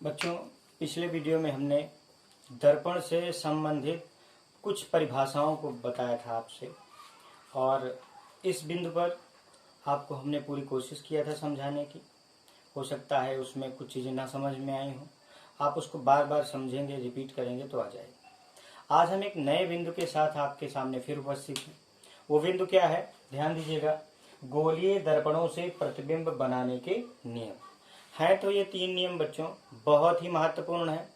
बच्चों, पिछले वीडियो में हमने दर्पण से संबंधित कुछ परिभाषाओं को बताया था आपसे, और इस बिंदु पर आपको हमने पूरी कोशिश किया था समझाने की। हो सकता है उसमें कुछ चीज़ें ना समझ में आई हों, आप उसको बार बार समझेंगे, रिपीट करेंगे तो आ जाएगी। आज हम एक नए बिंदु के साथ आपके सामने फिर उपस्थित हैं। वो बिंदु क्या है, ध्यान दीजिएगा। गोलीय दर्पणों से प्रतिबिंब बनाने के नियम हैं। तो ये 3 नियम बच्चों बहुत ही महत्वपूर्ण है।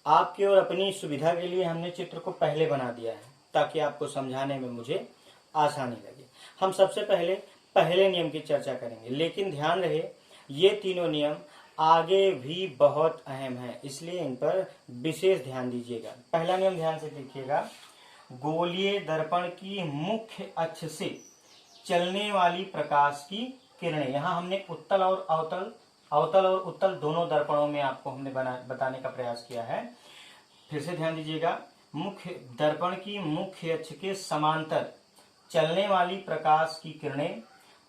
आपकी और अपनी सुविधा के लिए हमने चित्र को पहले बना दिया है ताकि आपको समझाने में मुझे आसानी लगे। हम सबसे पहले नियम की चर्चा करेंगे, लेकिन ध्यान रहे ये तीनों नियम आगे भी बहुत अहम है, इसलिए इन पर विशेष ध्यान दीजिएगा। पहला नियम ध्यान से देखिएगा। गोलीय दर्पण की मुख्य अक्ष से चलने वाली प्रकाश की किरणें, यहाँ हमने उत्तल और उत्तल दोनों दर्पणों में आपको हमने बताने का प्रयास किया है। फिर से ध्यान दीजिएगा। मुख्य दर्पण की मुख्य अक्ष के समांतर चलने वाली प्रकाश की किरणें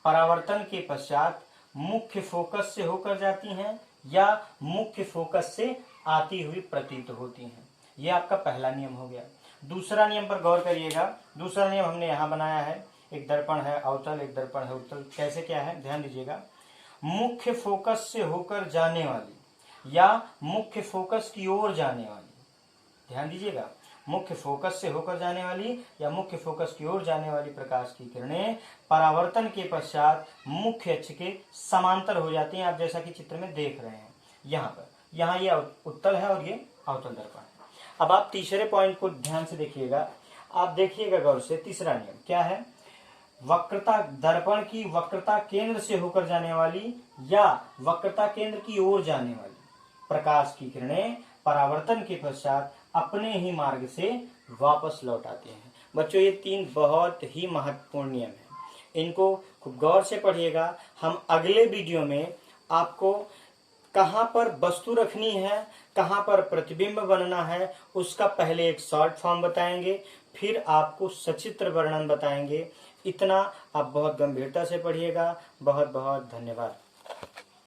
परावर्तन के पश्चात मुख्य फोकस से होकर जाती हैं या मुख्य फोकस से आती हुई प्रतीत होती हैं। यह आपका पहला नियम हो गया। दूसरा नियम पर गौर करिएगा। दूसरा नियम हमने यहाँ बनाया है। एक दर्पण है अवतल, एक दर्पण है उत्तल। कैसे क्या है, ध्यान दीजिएगा। मुख्य फोकस से होकर जाने वाली या मुख्य फोकस की ओर जाने वाली, ध्यान दीजिएगा, मुख्य फोकस से होकर जाने वाली या मुख्य फोकस की ओर जाने वाली प्रकाश की किरणें परावर्तन के पश्चात मुख्य अक्ष के समांतर हो जाती हैं। आप जैसा कि चित्र में देख रहे हैं यहाँ ये उत्तल है और ये अवतल दर्पण है। अब आप तीसरे पॉइंट को ध्यान से देखिएगा। आप देखिएगा गौर से। तीसरा नियम क्या है, वक्रता, दर्पण की वक्रता केंद्र से होकर जाने वाली या वक्रता केंद्र की ओर जाने वाली प्रकाश की किरणें परावर्तन के पश्चात अपने ही मार्ग से वापस लौट आते हैं। बच्चों, ये 3 बहुत ही महत्वपूर्ण नियम हैं। इनको खूब गौर से पढ़िएगा। हम अगले वीडियो में आपको कहाँ पर वस्तु रखनी है, कहाँ पर प्रतिबिंब बनना है, उसका पहले एक शॉर्ट फॉर्म बताएंगे, फिर आपको सचित्र वर्णन बताएंगे। इतना आप बहुत गंभीरता से पढ़िएगा। बहुत बहुत धन्यवाद।